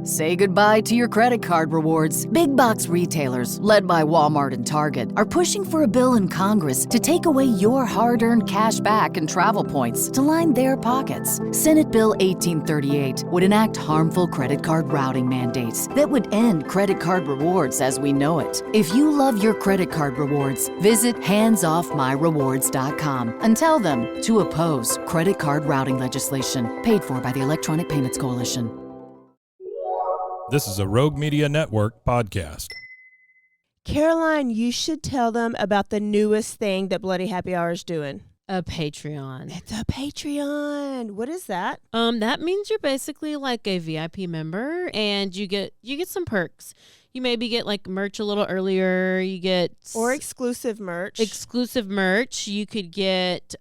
Say goodbye to your credit card rewards. Big box retailers, led by Walmart and Target, are pushing for a bill in Congress to take away your hard-earned cash back and travel points to line their pockets. Senate Bill 1838 would enact harmful credit card routing mandates that would end credit card rewards as we know it. If you love your credit card rewards, visit handsoffmyrewards.com and tell them to oppose credit card routing legislation paid for by the Electronic Payments Coalition. This is a Rogue Media Network podcast. Caroline, you should tell them about the newest thing that Bloody Happy Hour is doing. A Patreon. It's a Patreon. What is that? That means you're basically like a VIP member, and you get some perks. You maybe get like merch a little earlier. You get exclusive merch. You could get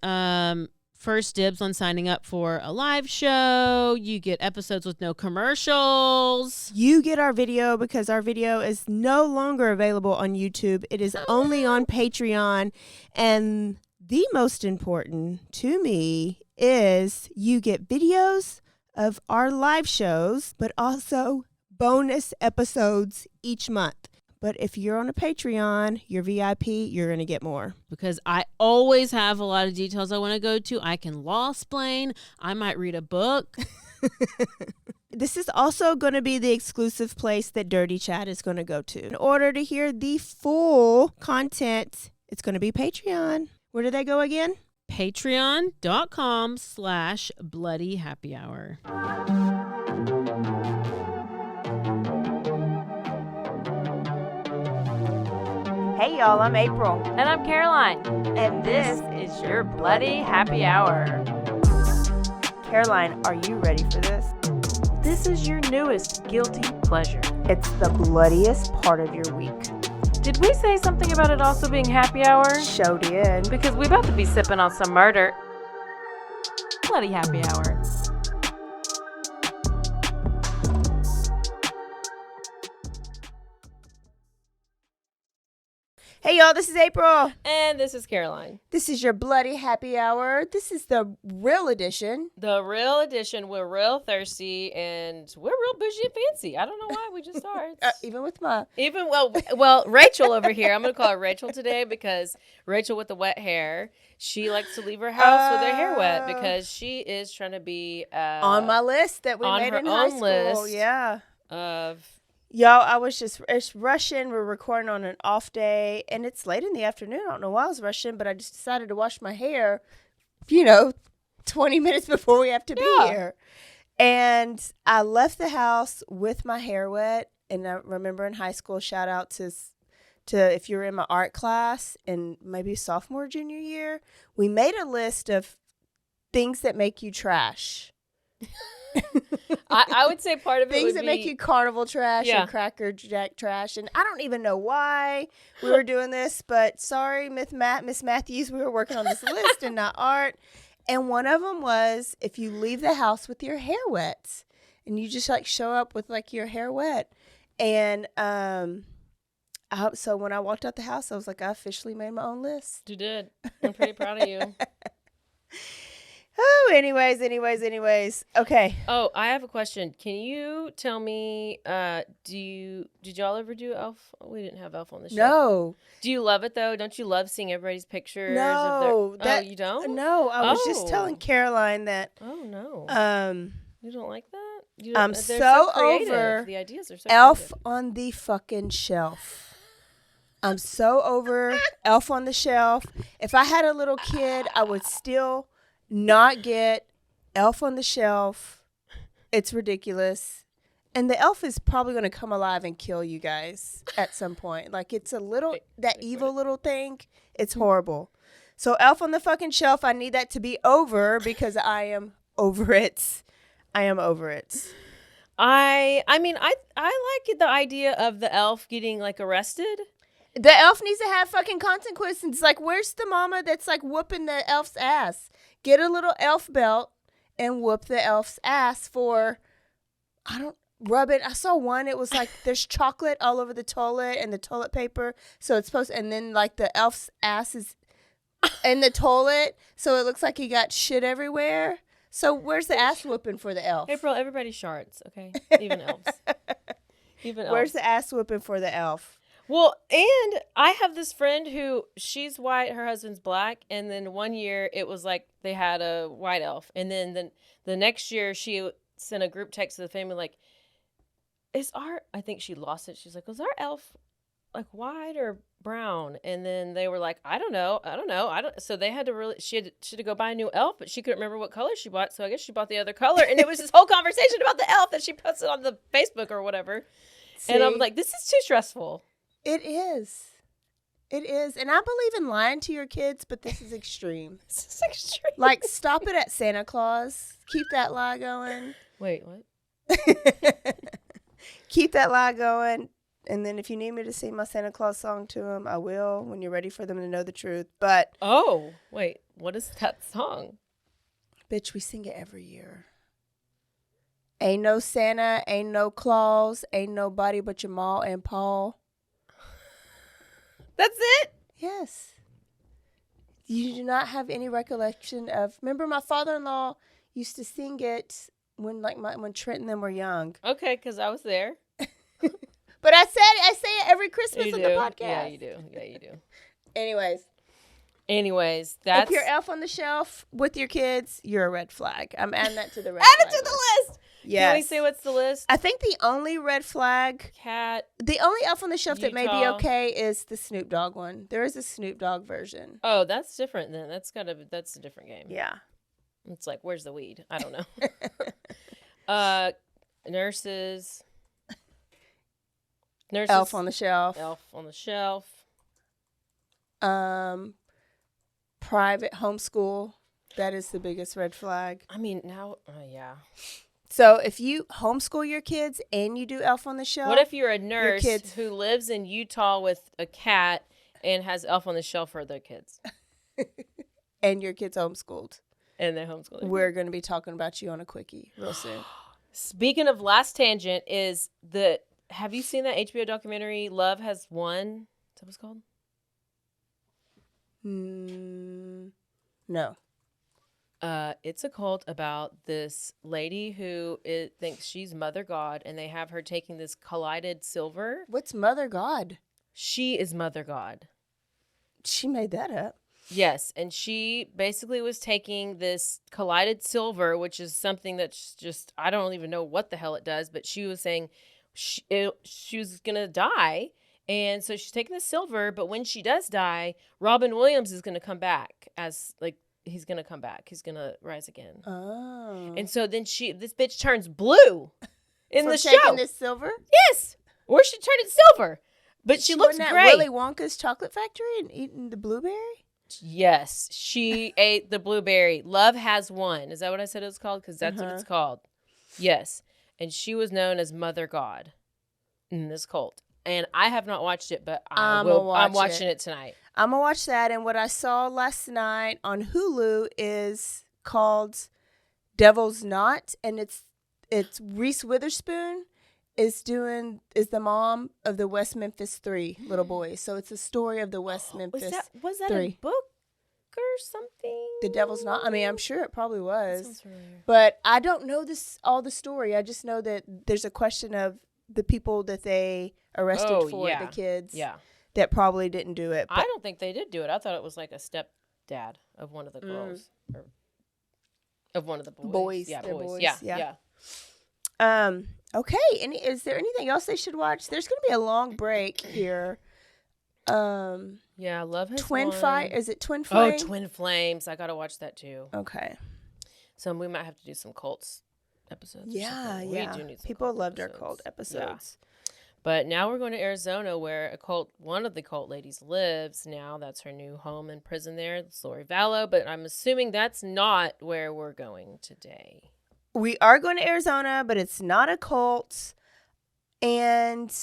first dibs on signing up for a live show. You get episodes with no commercials. You get our video because our video is no longer available on YouTube. It is only on Patreon. And the most important to me is you get videos of our live shows, but also bonus episodes each month. But if you're on a Patreon, you're VIP, you're going to get more. Because I always have a lot of details I want to go to. I can law-splain. I might read a book. This is also going to be the exclusive place that Dirty Chat is going to go to. In order to hear the full content, it's going to be Patreon. Where do they go again? Patreon.com/BloodyHappyHour. Hey y'all, I'm April. And I'm Caroline. And this is your Bloody Happy Hour. Caroline, are you ready for this? This is your newest guilty pleasure. It's the bloodiest part of your week. Did we say something about it also being happy hour? Show did. Because we about to be sipping on some murder. Bloody Happy Hour. Hey y'all, this is April. And this is Caroline. This is your Bloody Happy Hour. This is the real edition. The real edition. We're real thirsty and we're real bougie and fancy. I don't know why, we just are. Even with my... Well, Rachel over here. I'm going to call her Rachel today because Rachel with the wet hair, she likes to leave her house with her hair wet because she is trying to be... on my list that we made in high school. List yeah. Of... Y'all, I was just rushing. We're recording on an off day, and it's late in the afternoon. I don't know why I was rushing, but I just decided to wash my hair, 20 minutes before we have to be here. And I left the house with my hair wet. And I remember in high school, shout out to if you were in my art class and maybe sophomore, junior year, we made a list of things that make you trash. I would say part of it things would that be... make you carnival trash and Cracker Jack trash, and I don't even know why we were doing this, but sorry, Miss Matthews, we were working on this list and not art. And one of them was if you leave the house with your hair wet, and you just like show up with like your hair wet, and so when I walked out the house, I was like, I officially made my own list. You did. I'm pretty proud of you. Oh, anyways. Okay. Oh, I have a question. Can you tell me, did y'all ever do Elf? We didn't have Elf on the show. No. Do you love it, though? Don't you love seeing everybody's pictures? No. Oh, you don't? No, I was just telling Caroline that. Oh, no. You don't like that? I'm so over the ideas are so Elf creative. on the fucking shelf. I'm so over Elf on the Shelf. If I had a little kid, I would still... not get Elf on the Shelf. It's ridiculous. And the elf is probably going to come alive and kill you guys at some point. Like, it's a little, that evil little thing. It's horrible. So Elf on the fucking Shelf, I need that to be over because I am over it. I am over it. I mean, I like the idea of the elf getting, like, arrested. The elf needs to have fucking consequences. It's like, where's the mama that's, like, whooping the elf's ass? Get a little elf belt and whoop the elf's ass for, rub it. I saw one, it was like there's chocolate all over the toilet and the toilet paper. So it's and then like the elf's ass is in the toilet. So it looks like he got shit everywhere. So where's the ass whooping for the elf? April, everybody shards, okay? Even elves. Even elves. Where's the ass whooping for the elf? Well, and I have this friend who, she's white, her husband's black, and then one year it was like they had a white elf. And then the next year she sent a group text to the family like, I think she lost it. She's like, was our elf like white or brown? And then they were like, I don't know. So they had to she had to go buy a new elf, but she couldn't remember what color she bought. So I guess she bought the other color. And it was this whole conversation about the elf that she posted on the Facebook or whatever. See? And I'm like, this is too stressful. It is. It is. And I believe in lying to your kids, but this is extreme. This is extreme. Like, stop it at Santa Claus. Keep that lie going. Wait, what? Keep that lie going. And then if you need me to sing my Santa Claus song to them, I will when you're ready for them to know the truth. But, Oh, wait, what is that song? bitch, we sing it every year. Ain't no Santa, ain't no Claus, ain't nobody but your ma and Paul. That's it? Yes. You do not have any recollection of. Remember, my father-in-law used to sing it when Trent and them were young. Okay, because I was there. But I say it every Christmas You on do. the podcast. Yeah, you do. Yeah, you do. Anyways, that's if you're Elf on the Shelf with your kids, you're a red flag. I'm adding that to the red add flag it to the list. Yes. Can we say what's the list? I think the only red flag, Cat. the only Elf on the Shelf that may be Utah. okay is the Snoop Dogg one. There is a Snoop Dogg version. Oh, that's different then. That's a different game. Yeah. It's like, where's the weed? I don't know. Nurses. Elf on the Shelf. Elf on the Shelf. Private homeschool. That is the biggest red flag. I mean, now, yeah. So if you homeschool your kids and you do Elf on the Shelf, What if you're a nurse kids- who lives in Utah with a cat and has Elf on the Shelf for their kids? and your kids homeschooled? And they're homeschooling. We're going to be talking about you on a quickie real soon. Speaking of last tangent, have you seen that HBO documentary, Love Has Won? Is that what it's called? No. It's a cult about this lady who thinks she's Mother God, and they have her taking this collided silver. What's Mother God? She is Mother God. She made that up. Yes, and she basically was taking this collided silver, which is something that's just, I don't even know what the hell it does, but she was saying she was going to die, and so she's taking the silver, but when she does die, Robin Williams is going to come back as, like, he's going to come back. He's going to rise again. Oh. And so then this bitch turns blue in For the taking show. this silver? Yes, or she turned it silver, but she looks wasn't great. That Willy Wonka's chocolate factory and eating the blueberry? Yes, she ate the blueberry. Love Has Won. Is that what I said it was called? Because that's what it's called. Yes. And she was known as Mother God in this cult. And I have not watched it, but I'm watching it tonight. I'm going to watch that. And what I saw last night on Hulu is called Devil's Knot. And it's Reese Witherspoon is the mom of the West Memphis 3 little boys. So it's a story of the West Memphis Was that 3. a book or something? The Devil's Knot? I mean, I'm sure it probably That was. sounds familiar. But I don't know all the story. I just know that there's a question of the people that they arrested for it, the kids. Yeah. That probably didn't do it. But I don't think they did do it. I thought it was like a stepdad of one of the girls. Or of one of the boys. Boys. Yeah, They're boys. boys, Yeah, yeah. yeah. Okay. Is there anything else they should watch? There's going to be a long break here. Yeah, Love Has Twin Won. Fire. Is it Twin Flame? Oh, Twin Flames. I got to watch that too. Okay. So we might have to do some cults episodes. or Yeah, something. yeah. We do need some People cult loved our episodes. cult episodes. But now we're going to Arizona where one of the cult ladies lives now. That's her new home and prison there. It's Lori Vallow. But I'm assuming that's not where we're going today. We are going to Arizona, but it's not a cult. And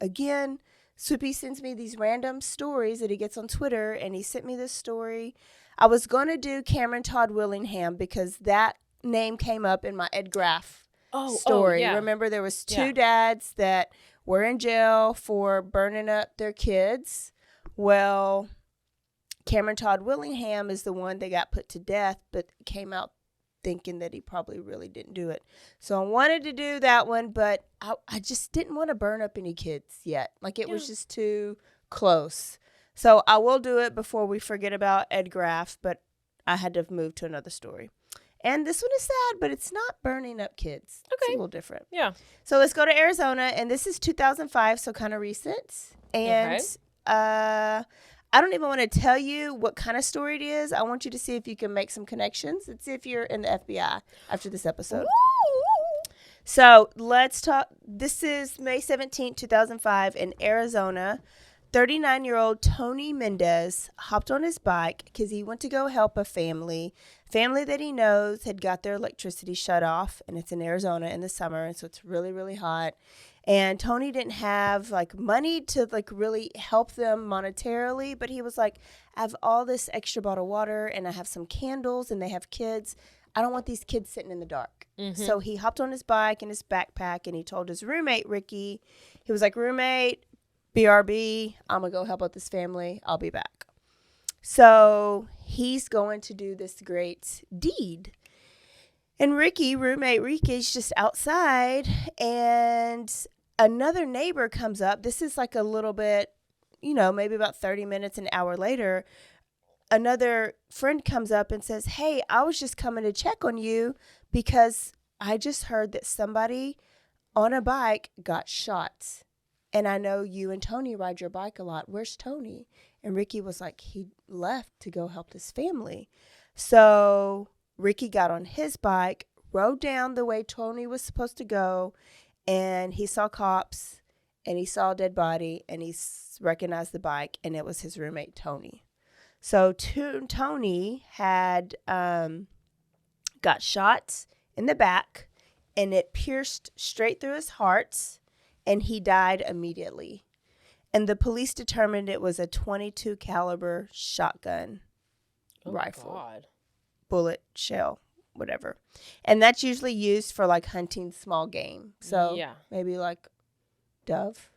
again, Swoopy sends me these random stories that he gets on Twitter, and he sent me this story. I was going to do Cameron Todd Willingham because that name came up in my Ed Graff story. Yeah. Remember, there was two dads that were in jail for burning up their kids. Well, Cameron Todd Willingham is the one that got put to death, but it came out thinking that he probably really didn't do it. So I wanted to do that one, but I just didn't want to burn up any kids yet. Like it was just too close. So I will do it before we forget about Ed Graff, but I had to move to another story. And this one is sad, but it's not burning up kids. Okay. It's a little different. Yeah. So let's go to Arizona, and this is 2005, so kind of recent. And I don't even want to tell you what kind of story it is. I want you to see if you can make some connections and see if you're in the FBI after this episode. Woo! So let's talk. This is May 17, 2005 in Arizona. 39-year-old Tony Mendez hopped on his bike because he went to go help a family that he knows had got their electricity shut off, and it's in Arizona in the summer, and so it's really, really hot. And Tony didn't have like money to like really help them monetarily, but he was like, I have all this extra bottled water and I have some candles and they have kids. I don't want these kids sitting in the dark. Mm-hmm. So he hopped on his bike and his backpack and he told his roommate, Ricky, he was like, roommate, BRB, I'm going to go help out this family. I'll be back. So he's going to do this great deed. And roommate Ricky's just outside, and another neighbor comes up. This is like a little bit, maybe about 30 minutes, an hour later. Another friend comes up and says, hey, I was just coming to check on you because I just heard that somebody on a bike got shot. And I know you and Tony ride your bike a lot. Where's Tony? And Ricky was like, he left to go help this family. So Ricky got on his bike, rode down the way Tony was supposed to go, and he saw cops, and he saw a dead body, and he recognized the bike, and it was his roommate, Tony. So Tony had got shot in the back, and it pierced straight through his heart, and he died immediately. And the police determined it was a .22 caliber shotgun rifle. God. Bullet, shell, whatever. And that's usually used for like hunting small game. So maybe like dove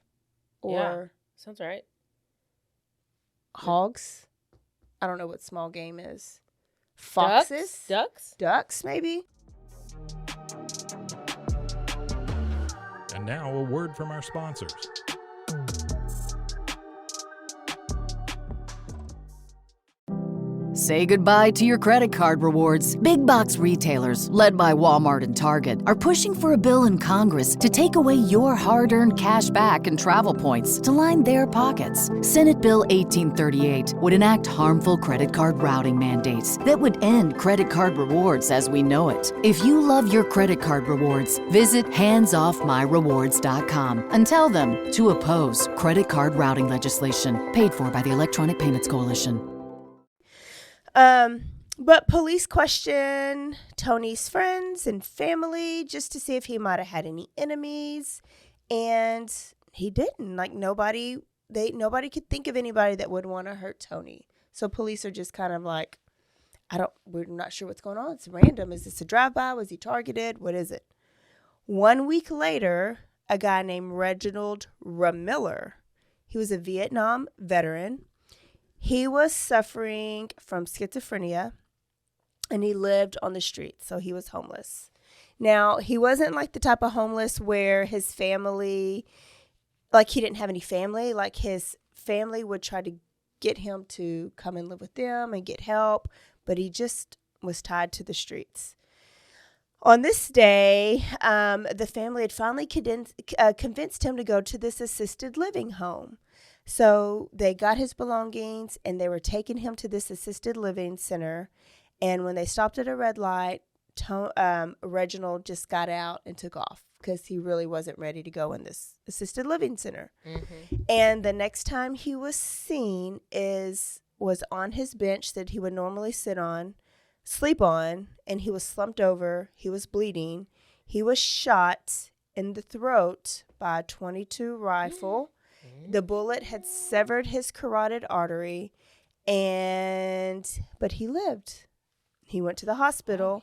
or sounds right. Hogs. I don't know what small game is. Foxes? Ducks, maybe. And now a word from our sponsors. Say goodbye to your credit card rewards. Big box retailers, led by Walmart and Target, are pushing for a bill in Congress to take away your hard-earned cash back and travel points to line their pockets. Senate Bill 1838 would enact harmful credit card routing mandates that would end credit card rewards as we know it. If you love your credit card rewards, visit handsoffmyrewards.com and tell them to oppose credit card routing legislation paid for by the Electronic Payments Coalition. But police question Tony's friends and family just to see if he might have had any enemies, and he didn't. Like nobody could think of anybody that would want to hurt Tony. So police are just kind of like, we're not sure what's going on. It's random. Is this a drive-by? Was he targeted? What is it? 1 week later, a guy named Reginald Ramiller, he was a Vietnam veteran. He was suffering from schizophrenia, and he lived on the street, so he was homeless. Now, he wasn't like the type of homeless where his family, like he didn't have any family. Like his family would try to get him to come and live with them and get help, but he just was tied to the streets. On this day, the family had finally convinced him to go to this assisted living home. So they got his belongings and they were taking him to this assisted living center. And when they stopped at a red light, Reginald just got out and took off because he really wasn't ready to go in this assisted living center. Mm-hmm. And the next time he was seen was on his bench that he would normally sleep on, and he was slumped over. He was bleeding. He was shot in the throat by a .22 rifle. The bullet had severed his carotid artery, but he lived. He went to the hospital,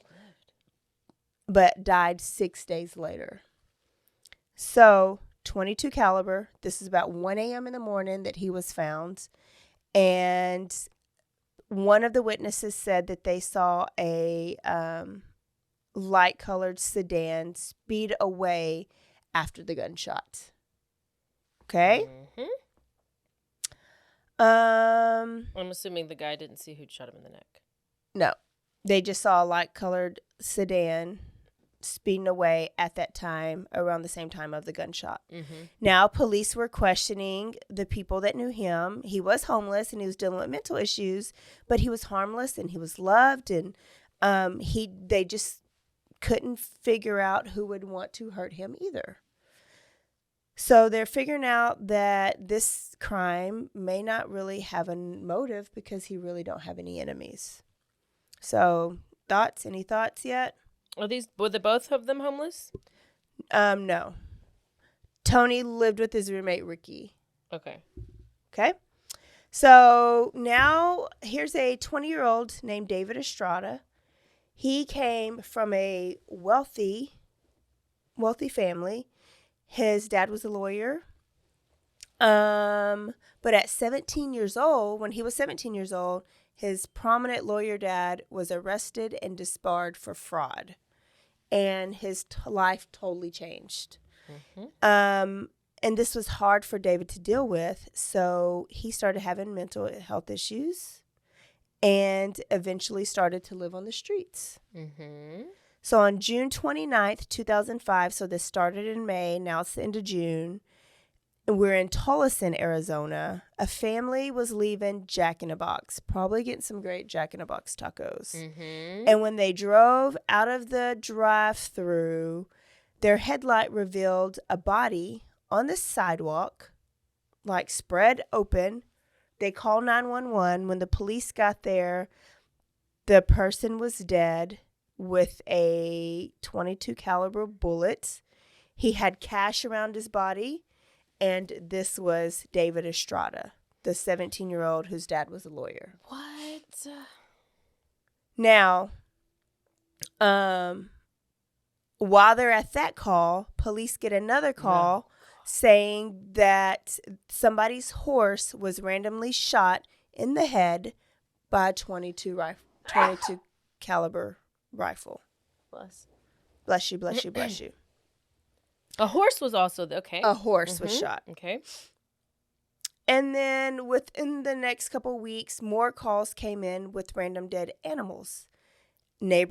but died 6 days later. So, .22 caliber. This is about 1 a.m. in the morning that he was found, and one of the witnesses said that they saw a light-colored sedan speed away after the gunshot. Okay? I'm assuming the guy didn't see who'd shot him in the neck. No. They just saw a light-colored sedan speeding away at that time, around the same time of the gunshot. Now, police were questioning the people that knew him. He was homeless and he was dealing with mental issues, but he was harmless and he was loved, and they just couldn't figure out who would want to hurt him either. So they're figuring out that this crime may not really have a motive because he really don't have any enemies. So, thoughts? Any thoughts yet? Were the both of them homeless? No. Tony lived with his roommate, Ricky. Okay. So now here's a 20-year-old named David Estrada. He came from a wealthy family. His dad was a lawyer. But at 17 years old, when he was 17 years old, his prominent lawyer dad was arrested and disbarred for fraud. And his life totally changed. And this was hard for David to deal with. So he started having mental health issues and eventually started to live on the streets. So on June 29th, 2005, so this started in May, now it's the end of June, we're in Tolleson, Arizona. A family was leaving Jack in a Box, probably getting some great Jack in a Box tacos. And when they drove out of the drive-thru, their headlight revealed a body on the sidewalk, like spread open. They called 911. When the police got there, the person was dead with a .22 caliber bullet. He had cash around his body. And this was David Estrada, the 17-year-old whose dad was a lawyer. What? Now, while they're at that call, police get another call saying that somebody's horse was randomly shot in the head by a .22 caliber rifle. Bless you. A horse was also okay. A horse was shot. Okay. And then within the next couple weeks, more calls came in with random dead animals. A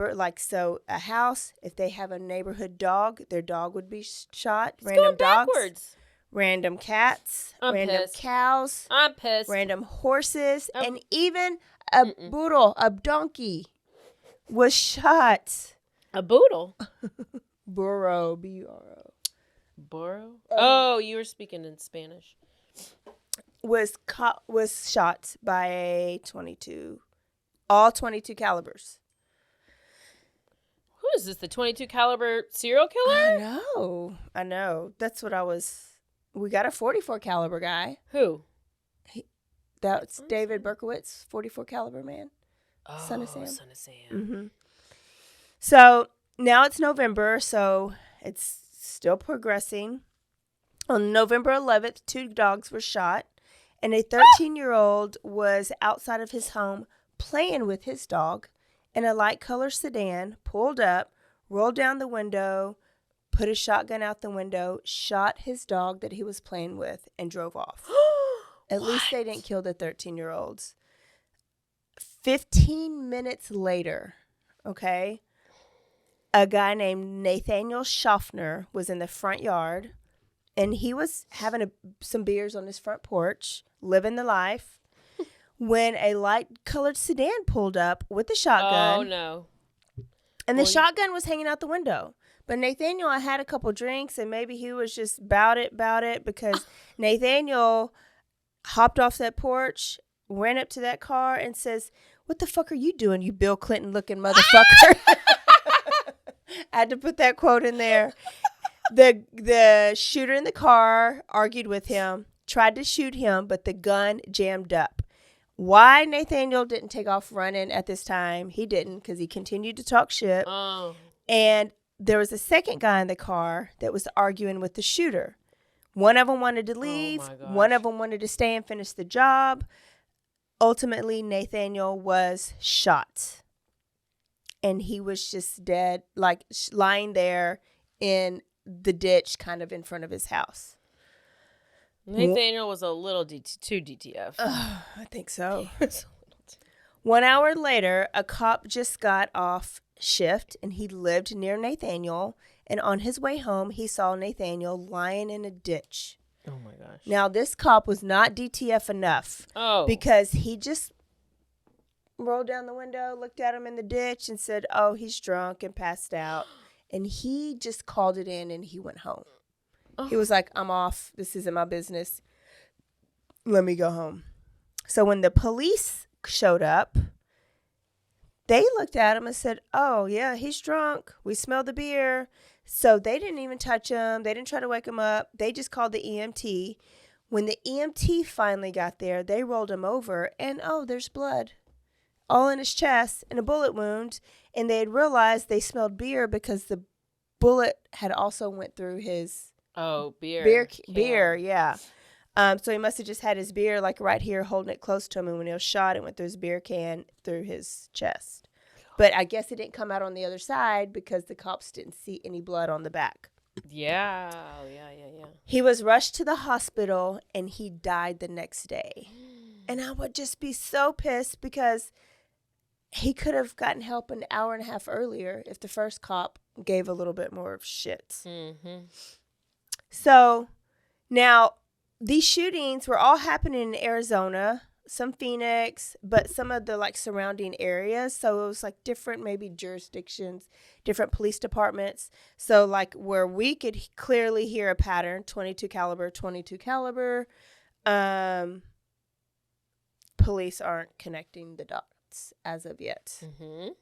house, if they have a neighborhood dog, their dog would be shot. It's random going dogs, backwards. Random cats, I'm random pissed. cows, I'm pissed. random horses, and even a burro, a donkey, was shot. A boodle. Burro, B-U-R-O. Burro? Oh, you were speaking in Spanish. Was shot by a .22, all .22 calibers. Who is this? The .22 caliber serial killer? I know. That's what we got a .44 caliber guy. Who? That's David Berkowitz, .44 caliber man. Oh, Son of Sam. Mm-hmm. So now it's November, so it's still progressing. On November 11th, 2 dogs were shot, and a 13-year-old was outside of his home playing with his dog, and a light-colored sedan pulled up, rolled down the window, put a shotgun out the window, shot his dog that he was playing with, and drove off. At least they didn't kill the 13-year-olds. 15 minutes later, a guy named Nathaniel Schaffner was in the front yard, and he was having some beers on his front porch, living the life, when a light-colored sedan pulled up with a shotgun. Oh, no. And the shotgun was hanging out the window. But Nathaniel had a couple drinks, and maybe he was just about it, because Nathaniel hopped off that porch, ran up to that car, and says, "What the fuck are you doing, you Bill Clinton-looking motherfucker?" I had to put that quote in there. The shooter in the car argued with him, tried to shoot him, but the gun jammed up. Why Nathaniel didn't take off running at this time, he didn't, because he continued to talk shit. Oh. And there was a second guy in the car that was arguing with the shooter. One of them wanted to leave. One of them wanted to stay and finish the job. Ultimately, Nathaniel was shot. and he was just dead, like lying there in the ditch kind of in front of his house. Nathaniel was a little too DTF. I think so. 1 hour later, a cop just got off shift, and he lived near Nathaniel, and on his way home, he saw Nathaniel lying in a ditch. Oh, my gosh. Now, this cop was not DTF enough because he just rolled down the window, looked at him in the ditch, and said, oh, he's drunk and passed out. And he just called it in, and he went home. He was like, I'm off. This isn't my business. Let me go home. So when the police showed up, they looked at him and said, oh, yeah, he's drunk. We smelled the beer. So they didn't even touch him. They didn't try to wake him up. They just called the EMT. When the EMT finally got there, they rolled him over, and, oh, there's blood all in his chest and a bullet wound. And they had realized they smelled beer because the bullet had also went through his beer, yeah. So he must have just had his beer like right here, holding it close to him, and when he was shot, it went through his beer can through his chest. But I guess it didn't come out on the other side because the cops didn't see any blood on the back. Yeah. He was rushed to the hospital, and he died the next day. And I would just be so pissed because he could have gotten help an hour and a half earlier if the first cop gave a little bit more shit. Mm-hmm. So now these shootings were all happening in Arizona, some Phoenix, but some of the like surrounding areas. So it was like different maybe jurisdictions, different police departments. So like where we could clearly hear a pattern, 22 caliber. Police aren't connecting the dots as of yet. Mm-hmm.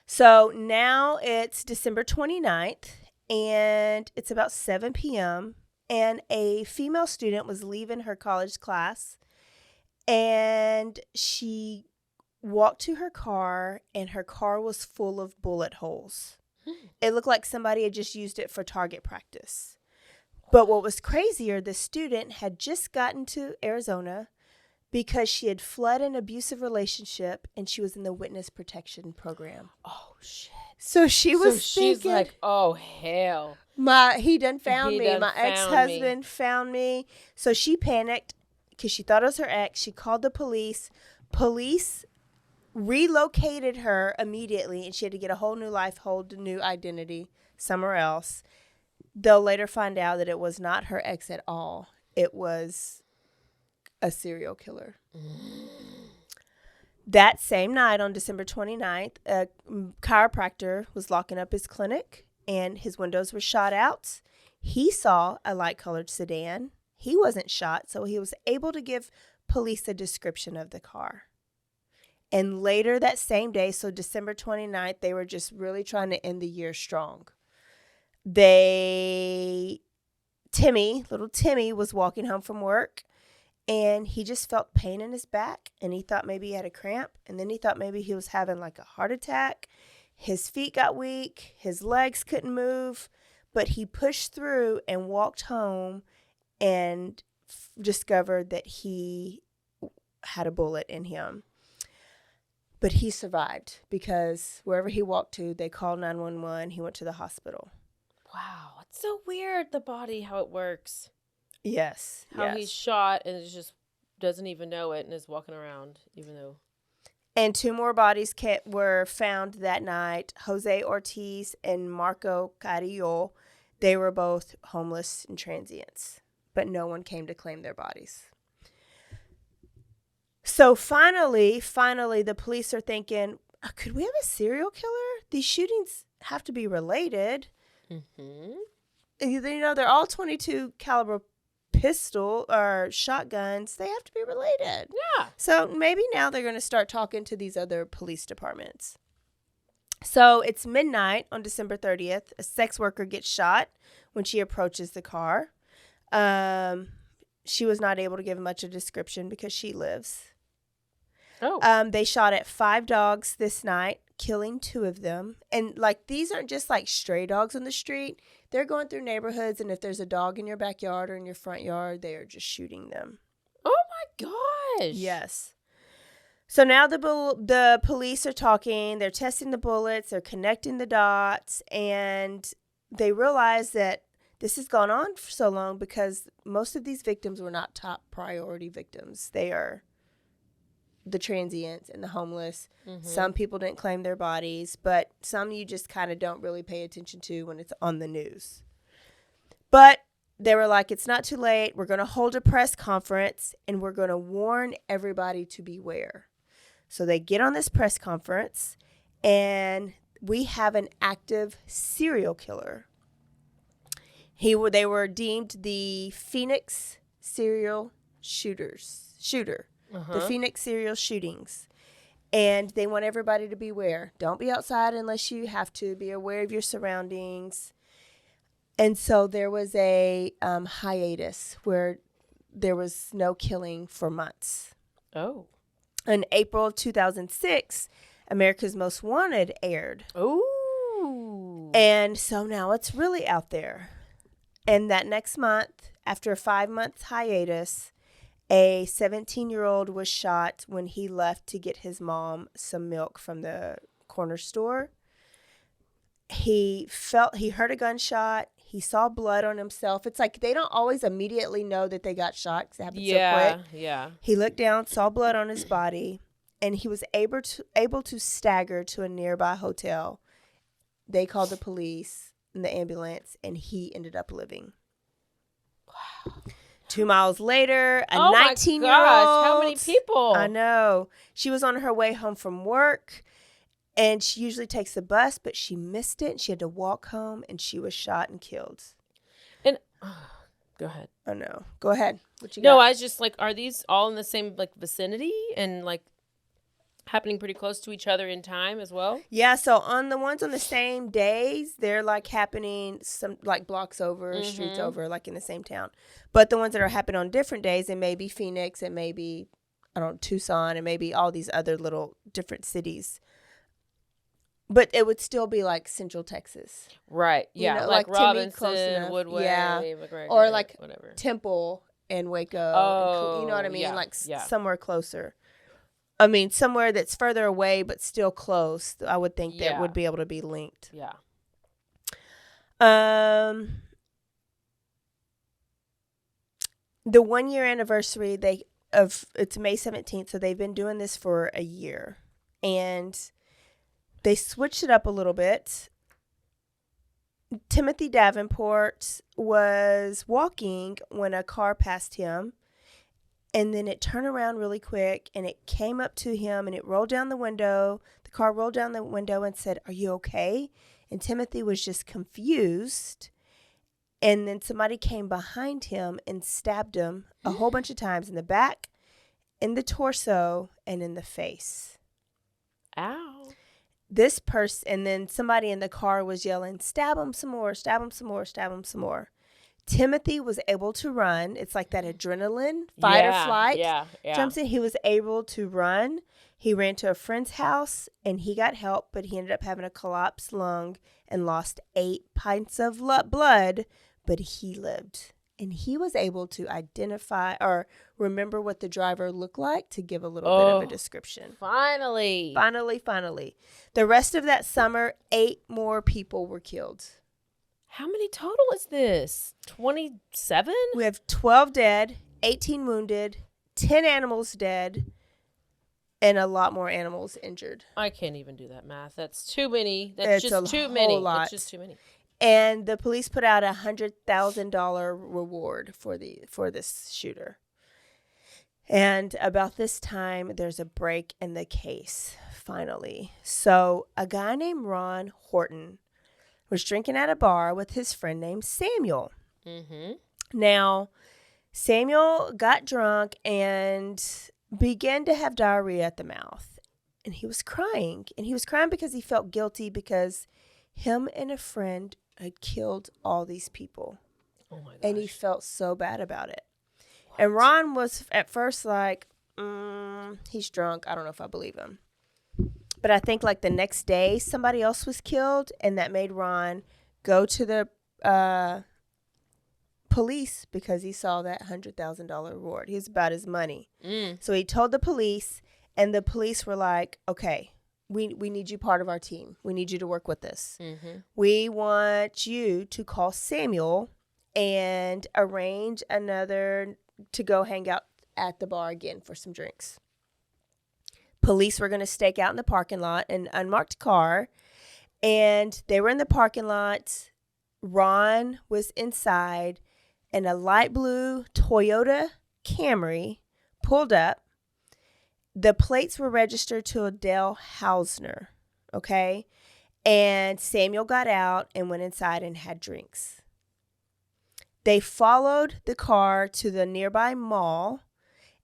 So now it's December 29th. And it's about 7 p.m. And a female student was leaving her college class. And she walked to her car, and her car was full of bullet holes. It looked like somebody had just used it for target practice. But what was crazier, the student had just gotten to Arizona because she had fled an abusive relationship, and she was in the witness protection program. Oh, shit. So she was she's thinking, like, oh, hell. He done found me. My ex-husband found me. So she panicked because she thought it was her ex. She called the police. Police relocated her immediately, and she had to get a whole new life, whole new identity somewhere else. They'll later find out that it was not her ex at all. It was a serial killer. That same night on December 29th, a chiropractor was locking up his clinic, and his windows were shot out. He saw a light-colored sedan. He wasn't shot, so he was able to give police a description of the car. And later that same day, so December 29th, they were just really trying to end the year strong. Little Timmy was walking home from work, and he just felt pain in his back, and he thought maybe he had a cramp, and then he thought maybe he was having like a heart attack. His feet got weak, his legs couldn't move, but he pushed through and walked home and discovered that he had a bullet in him. But he survived because wherever he walked to, they called 911. He went to the hospital. Wow, it's so weird, the body, how it works. Yes. How he's shot and it just doesn't even know it and is walking around, even though. And 2 more bodies were found that night. Jose Ortiz and Marco Carrillo. They were both homeless and transients, but no one came to claim their bodies. So finally, the police are thinking, could we have a serial killer? These shootings have to be related. Mm-hmm. You know, they're all 22 caliber pistol or shotguns. They have to be related. Yeah. So maybe now they're going to start talking to these other police departments. So it's midnight on December 30th. A sex worker gets shot when she approaches the car. She was not able to give much of a description because she lives. Oh. They shot at 5 dogs this night, killing 2 of them. And like these aren't just like stray dogs on the street. They're going through neighborhoods, and if there's a dog in your backyard or in your front yard, they are just shooting them. Oh my gosh. Yes. So now the police are talking. They're testing the bullets. They're connecting the dots. And they realize that this has gone on for so long because most of these victims were not top priority victims. They are the transients and the homeless. Mm-hmm. Some people didn't claim their bodies, but some you just kind of don't really pay attention to when it's on the news. But they were like, it's not too late. We're going to hold a press conference and we're going to warn everybody to beware. So they get on this press conference and we have an active serial killer. They were deemed the Phoenix serial shooter. The Phoenix serial shootings. And they want everybody to beware. Don't be outside unless you have to. Be aware of your surroundings. And so there was a hiatus where there was no killing for months. Oh. In April of 2006, America's Most Wanted aired. Ooh. And so now it's really out there. And that next month, after a 5-month hiatus, a 17-year-old was shot when he left to get his mom some milk from the corner store. He heard a gunshot. He saw blood on himself. It's like they don't always immediately know that they got shot because it happens so quick. Yeah. He looked down, saw blood on his body, and he was able to stagger to a nearby hotel. They called the police and the ambulance, and he ended up living. Wow. 2 miles later, a 19-year-old. How many people? I know. She was on her way home from work, and she usually takes the bus, but she missed it. She had to walk home, and she was shot and killed. And go ahead. Oh, no. Go ahead. What you got? No, I was just like, are these all in the same like vicinity and like happening pretty close to each other in time as well? Yeah, so on the ones on the same days, they're like happening some like blocks over, streets over, like in the same town. But the ones that are happening on different days, it may be Phoenix, it may be, I don't know, Tucson, it may be all these other little different cities. But it would still be like Central Texas. Right. Yeah. You know, like Robinson, close enough. Woodway, yeah. McGregor, Or like whatever. Temple and Waco. Oh, and, you know what I mean? yeah, Like yeah. somewhere closer. I mean, somewhere that's further away but still close. I would think that would be able to be linked. Yeah. The 1 year anniversary it's May 17th, so they've been doing this for a year. And they switched it up a little bit. Timothy Davenport was walking when a car passed him. And then it turned around really quick, and it came up to him, and it rolled down the window. The car rolled down the window and said, "Are you okay?" And Timothy was just confused. And then somebody came behind him and stabbed him a whole bunch of times in the back, in the torso, and in the face. Ow. This person, and then somebody in the car was yelling, "Stab him some more, stab him some more, stab him some more." Timothy was able to run. It's like that adrenaline, fight or flight. Yeah. Jumps in. He was able to run. He ran to a friend's house and he got help, but he ended up having a collapsed lung and lost 8 pints of blood, but he lived. And he was able to identify or remember what the driver looked like to give a little bit of a description. Finally. The rest of that summer, 8 more people were killed. How many total is this? 27? We have 12 dead, 18 wounded, 10 animals dead, and a lot more animals injured. I can't even do that math. That's too many. It's just too many. Lot. It's just too many. And the police put out a $100,000 reward for this shooter. And about this time, there's a break in the case, finally. So a guy named Ron Horton was drinking at a bar with his friend named Samuel. Mm-hmm. Now, Samuel got drunk and began to have diarrhea at the mouth. And he was crying. And he was crying because he felt guilty because him and a friend had killed all these people. Oh my gosh. And he felt so bad about it. What? And Ron was at first like, he's drunk. I don't know if I believe him. But I think like the next day, somebody else was killed, and that made Ron go to the police because he saw that $100,000 reward. He was about his money. So he told the police, And the police were like, okay, we need you part of our team. We need you to work with us. Mm-hmm. We want you to call Samuel and arrange another to go hang out at the bar again for some drinks. Police were going to stake out in the parking lot an unmarked car, and they were in the parking lot. Ron was inside, and a light blue Toyota Camry pulled up. The plates were registered to a Dale Hausner, okay? And Samuel got out and went inside and had drinks. They followed the car to the nearby mall,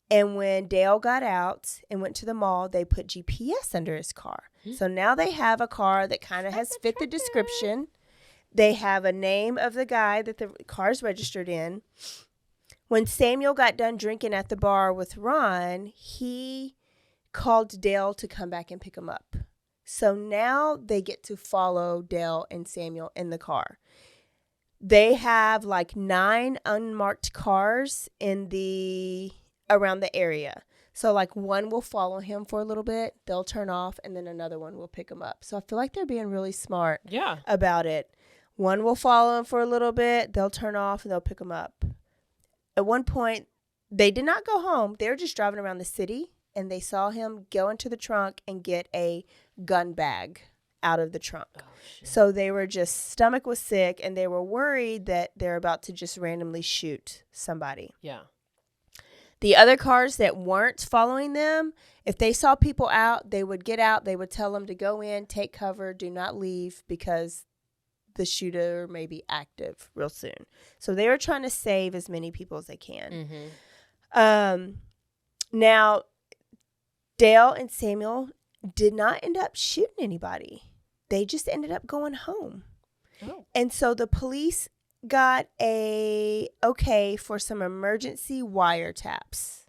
and when Dale got out and went to the mall, they put GPS under his car. So now they have a car that kind of has fit the description. They have a name of the guy that the car's registered in. When Samuel got done drinking at the bar with Ron, he called Dale to come back and pick him up. So now they get to follow Dale and Samuel in the car. They have like 9 unmarked cars around the area. So like one will follow him for a little bit, they'll turn off, and then another one will pick him up. So I feel like they're being really smart about it. One will follow him for a little bit, they'll turn off, and they'll pick him up. At one point, they did not go home. They were just driving around the city, and they saw him go into the trunk and get a gun bag out of the trunk. So they were just, stomach was sick, and they were worried that they're about to just randomly shoot somebody. Yeah. The other cars that weren't following them, if they saw people out, they would get out. They would tell them to go in, take cover, do not leave, because the shooter may be active real soon. So they were trying to save as many people as they can. Mm-hmm. Now, Dale and Samuel did not end up shooting anybody. They just ended up going home. Oh. And so the police got a okay for some emergency wiretaps.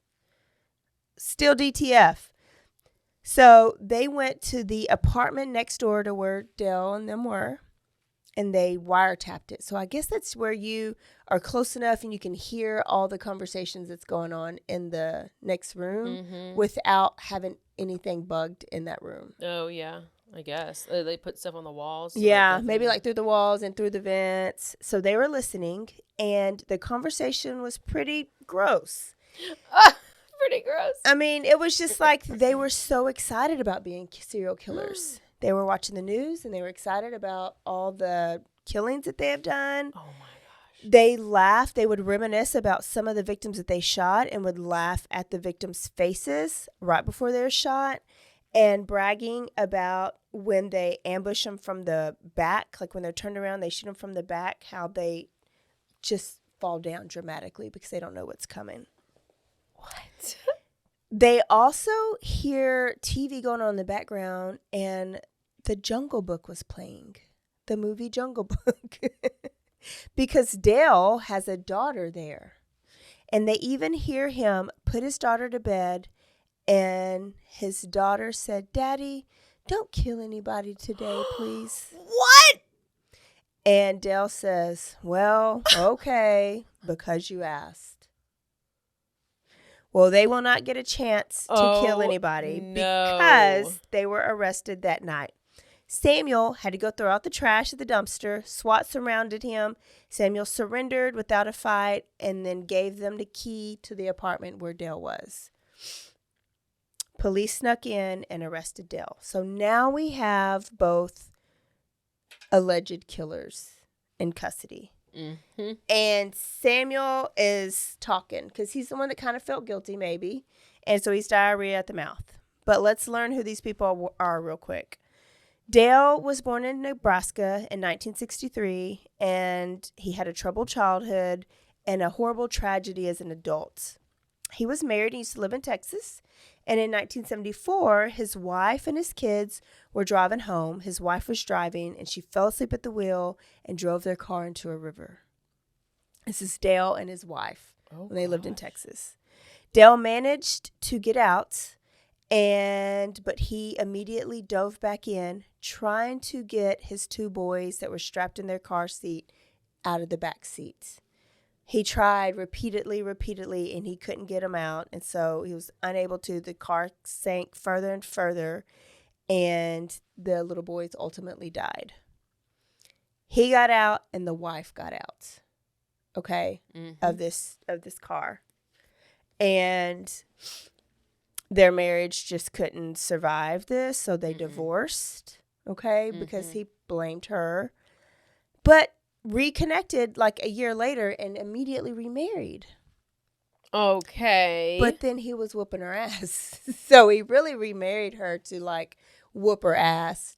Still DTF. So they went to the apartment next door to where Dale and them were, and they wiretapped it. So I guess that's where you are close enough and you can hear all the conversations that's going on in the next room without having anything bugged in that room. Oh, yeah, I guess. They put stuff on the walls. Yeah, maybe like through the walls and through the vents. So they were listening, and the conversation was pretty gross. Pretty gross. I mean, it was just like they were so excited about being serial killers. They were watching the news, and they were excited about all the killings that they have done. Oh, my gosh. They laughed. They would reminisce about some of the victims that they shot and would laugh at the victims' faces right before they were shot, and bragging about when they ambush them from the back, like when they're turned around, they shoot them from the back, how they just fall down dramatically because they don't know what's coming. What? They also hear TV going on in the background, and the Jungle Book was playing, the movie Jungle Book, because Dale has a daughter there. And they even hear him put his daughter to bed, and his daughter said, "Daddy, don't kill anybody today, please." What? And Dale says, "Well, okay, because you asked." Well, they will not get a chance to kill anybody because they were arrested that night. Samuel had to go throw out the trash at the dumpster. SWAT surrounded him. Samuel surrendered without a fight and then gave them the key to the apartment where Dale was. Police snuck in and arrested Dale. So now we have both alleged killers in custody. Mm-hmm. And Samuel is talking because he's the one that kind of felt guilty maybe. And so he's diarrhea at the mouth. But let's learn who these people are real quick. Dale was born in Nebraska in 1963, and he had a troubled childhood and a horrible tragedy as an adult. He was married and used to live in Texas. And in 1974, his wife and his kids were driving home. His wife was driving, and she fell asleep at the wheel and drove their car into a river. This is Dale and his wife when they lived in Texas. Dale managed to get out, but he immediately dove back in, trying to get his 2 boys that were strapped in their car seat out of the back seat. He tried repeatedly, and he couldn't get him out. And so he was unable to. The car sank further and further, and the little boys ultimately died. He got out, and the wife got out, okay, of this car. And their marriage just couldn't survive this, so they divorced, okay, because he blamed her. But reconnected like a year later and immediately remarried. Okay. But then he was whooping her ass. So he really remarried her to like whoop her ass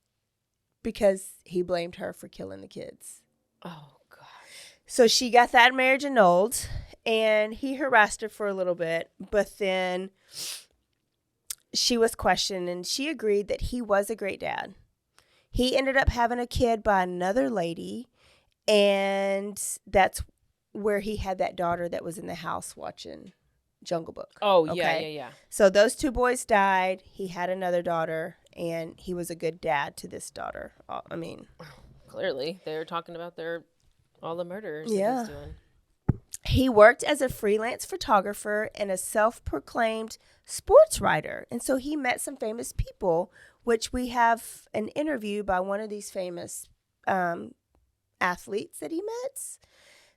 because he blamed her for killing the kids. Oh, gosh. So she got that marriage annulled, and he harassed her for a little bit, but then she was questioned, and she agreed that he was a great dad. He ended up having a kid by another lady, and that's where he had that daughter that was in the house watching Jungle Book. Oh, okay? yeah. So those two boys died. He had another daughter, and he was a good dad to this daughter. I mean, clearly they were talking about all the murders Yeah. that he's doing. he worked as a freelance photographer and a self-proclaimed sports writer. And so he met some famous people, which we have an interview by one of these famous athletes that he met.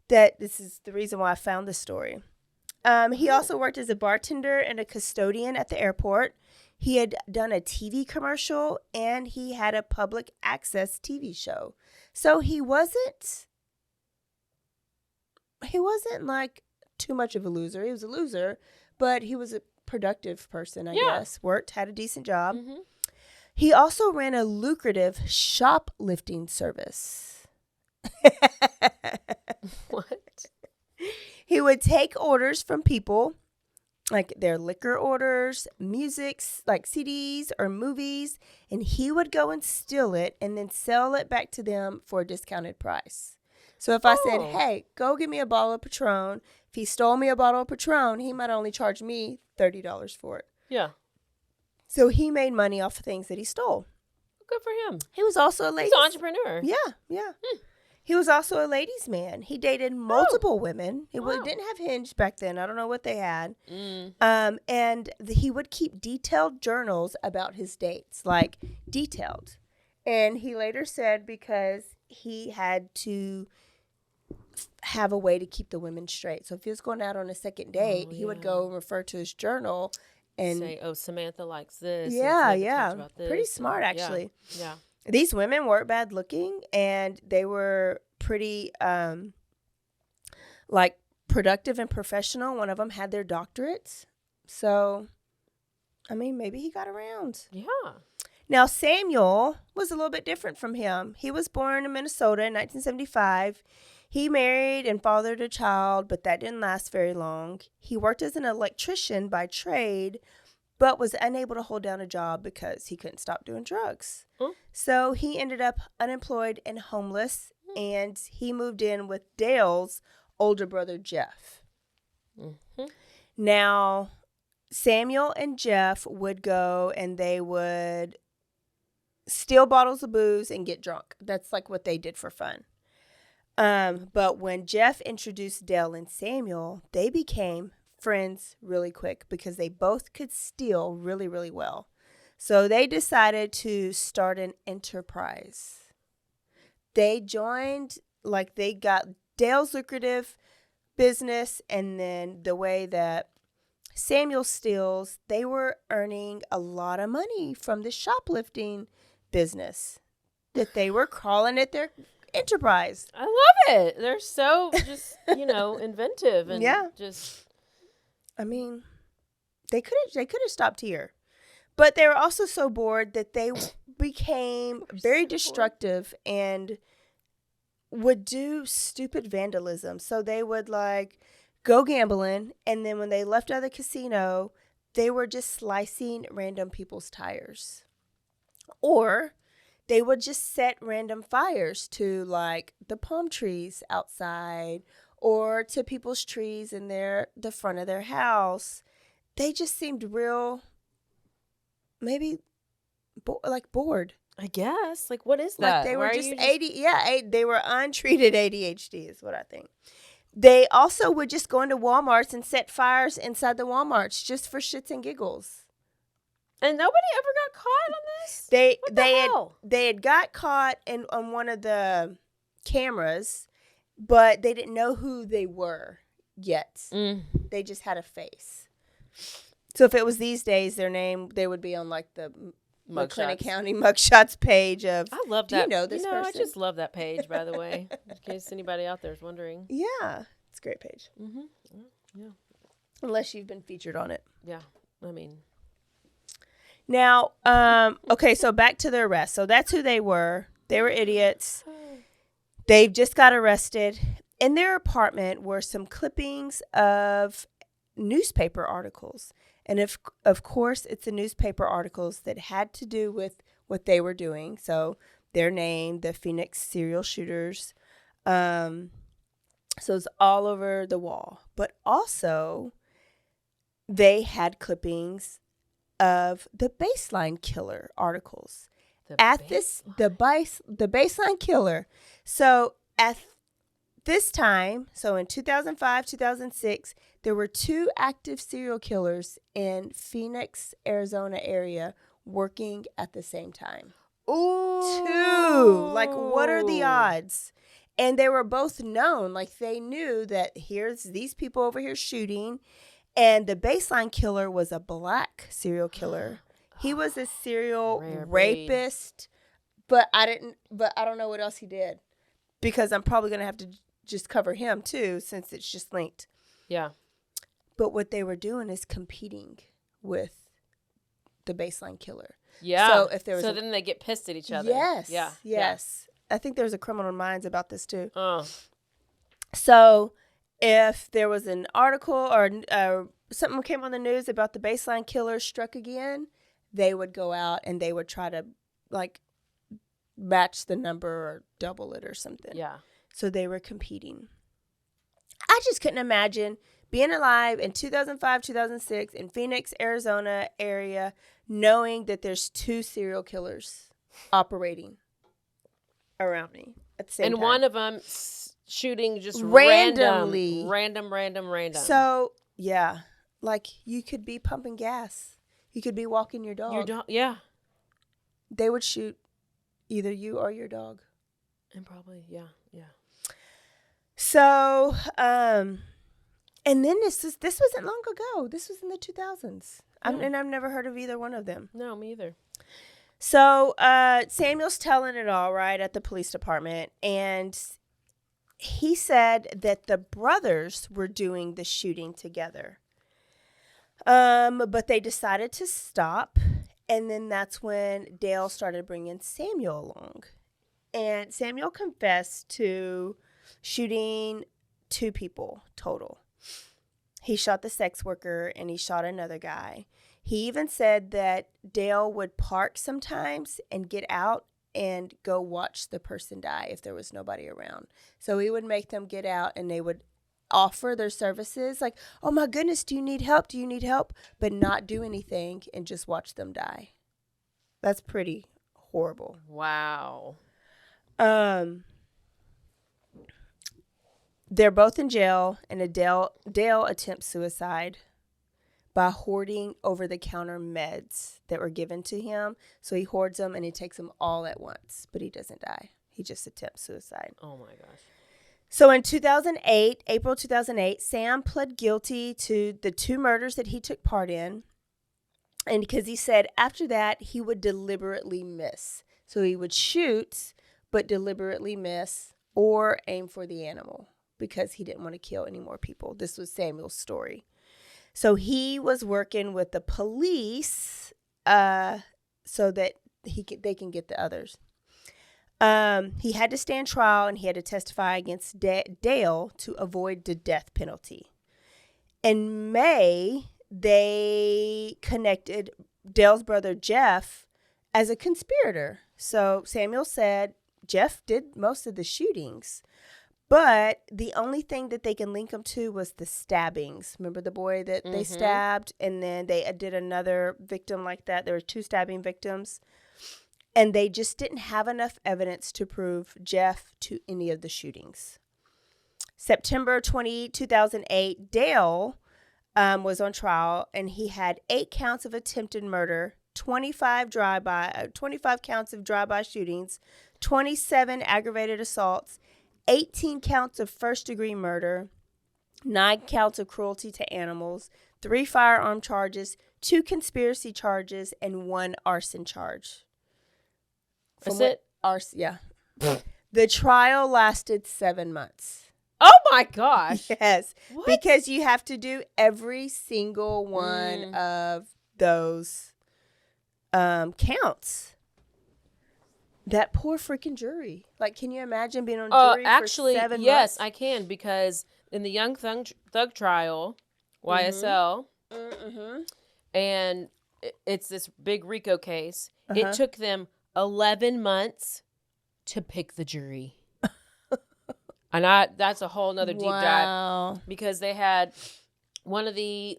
That this is the reason why I found this story. He also worked as a bartender and a custodian at the airport. He had done a TV commercial, and he had a public access TV show. So he wasn't like too much of a loser. He was a loser, but he was a productive person, I guess. Worked, had a decent job. Mm-hmm. He also ran a lucrative shoplifting service. What? He would take orders from people, like their liquor orders, musics, like CDs or movies, and he would go and steal it and then sell it back to them for a discounted price. So if I said, hey, go get me a bottle of Patron, if he stole me a bottle of Patron, he might only charge me $30 for it. Yeah. So he made money off of things that he stole. Good for him. He was also a ladies' He's an entrepreneur. Yeah. He was also a ladies' man. He dated multiple women. He didn't have Hinge back then. I don't know what they had. And he would keep detailed journals about his dates, like detailed. And he later said because he had to have a way to keep the women straight. So if he was going out on a second date, he would go and refer to his journal and say, "Oh, Samantha likes this." Yeah. About this. Pretty smart, actually. Yeah. These women weren't bad looking, and they were pretty, like, productive and professional. One of them had their doctorates. So, I mean, maybe he got around. Yeah. Now, Samuel was a little bit different from him. He was born in Minnesota in 1975. He married and fathered a child, but that didn't last very long. He worked as an electrician by trade, but was unable to hold down a job because he couldn't stop doing drugs. So he ended up unemployed and homeless, and he moved in with Dale's older brother, Jeff. Now, Samuel and Jeff would go and they would steal bottles of booze and get drunk. That's like what they did for fun. But when Jeff introduced Dale and Samuel, they became friends really quick because they both could steal really, really well. So they decided to start an enterprise. They joined, like they got Dale's lucrative business, and then the way that Samuel steals, they were earning a lot of money from the shoplifting business that they were calling it their enterprise. I love it. They're so just, inventive and just. I mean, they could have stopped here, but they were also so bored that they became very destructive and would do stupid vandalism. So they would like go gambling, and then when they left out of the casino, they were just slicing random people's tires, or they would just set random fires to like the palm trees outside or to people's trees in the front of their house. They just seemed real, maybe bored. I guess. Like, what is that? Like they were just they were untreated ADHD is what I think. They also would just go into Walmarts and set fires inside the Walmarts just for shits and giggles. And nobody ever got caught on this? What the hell? They had got caught on one of the cameras, but they didn't know who they were yet. They just had a face. So if it was these days, their name, they would be on like the McLennan County mugshots page of. I love that. Do you know this person? I just love that page, by the way, in case anybody out there is wondering. Yeah, it's a great page. Yeah. Unless you've been featured on it. Yeah, I mean. Now, okay, so back to the arrest. So that's who they were. They were idiots. They've just got arrested. In their apartment were some clippings of newspaper articles. And of course, it's the newspaper articles that had to do with what they were doing. So their name, the Phoenix serial shooters. So it's all over the wall. But also, they had clippings of the Baseline Killer articles. The Baseline Killer. So at this time, so in 2005, 2006, there were 2 active serial killers in Phoenix, Arizona area working at the same time. Ooh. 2. Like, what are the odds? And they were both known. Like, they knew that here's these people over here shooting. And the Baseline Killer was a black serial killer. He was a serial rapist, but I don't know what else he did, because I'm probably going to have to just cover him too, since it's just linked. Yeah. But what they were doing is competing with the Baseline Killer. Yeah. So if there was then they get pissed at each other. Yes. Yeah. Yes. Yeah. I think there's a Criminal Minds about this too. Oh. So if there was an article or something came on the news about the Baseline Killer struck again, they would go out and they would try to like match the number or double it or something. Yeah. So they were competing. I just couldn't imagine being alive in 2005, 2006 in Phoenix, Arizona area, knowing that there's 2 serial killers operating around me at the same time. And one of them shooting just randomly. Random. So, yeah. Like, you could be pumping gas. You could be walking your dog. Yeah. They would shoot either you or your dog. And probably, yeah. So, and then this wasn't long ago. This was in the 2000s. And I've never heard of either one of them. No, me either. So, Samuel's telling it all, right, at the police department. And he said that the brothers were doing the shooting together. But they decided to stop. And then that's when Dale started bringing Samuel along. And Samuel confessed to shooting 2 people total. He shot the sex worker and he shot another guy. He even said that Dale would park sometimes and get out and go watch the person die if there was nobody around. So he would make them get out and they would offer their services like, oh my goodness, do you need help? Do you need help? But not do anything and just watch them die. That's pretty horrible. Wow. They're both in jail, and Dale attempts suicide by hoarding over-the-counter meds that were given to him. So he hoards them, and he takes them all at once, but he doesn't die. He just attempts suicide. Oh, my gosh. So in April 2008, Sam pled guilty to the 2 murders that he took part in, and because he said after that, he would deliberately miss. So he would shoot, but deliberately miss or aim for the animal, because he didn't want to kill any more people. This was Samuel's story. So he was working with the police so that they can get the others. He had to stand trial and he had to testify against Dale to avoid the death penalty. In May, they connected Dale's brother Jeff as a conspirator. So Samuel said Jeff did most of the shootings. But the only thing that they can link him to was the stabbings. Remember the boy that they stabbed? And then they did another victim like that. There were 2 stabbing victims. And they just didn't have enough evidence to prove Jeff to any of the shootings. September 2008, Dale was on trial, and he had 8 counts of attempted murder, 25 counts of drive-by shootings, 27 aggravated assaults, 18 counts of first-degree murder, 9 counts of cruelty to animals, 3 firearm charges, 2 conspiracy charges, and 1 arson charge. That's it? Yeah. The trial lasted 7 months. Oh my gosh. Yes. What? Because you have to do every single one of those counts. That poor freaking jury. Like, can you imagine being on jury actually, for 7 months? yes, I can, because in the Young Thug trial, YSL, and it's this big RICO case, it took them 11 months to pick the jury. And that's a whole nother deep dive, because they had one of the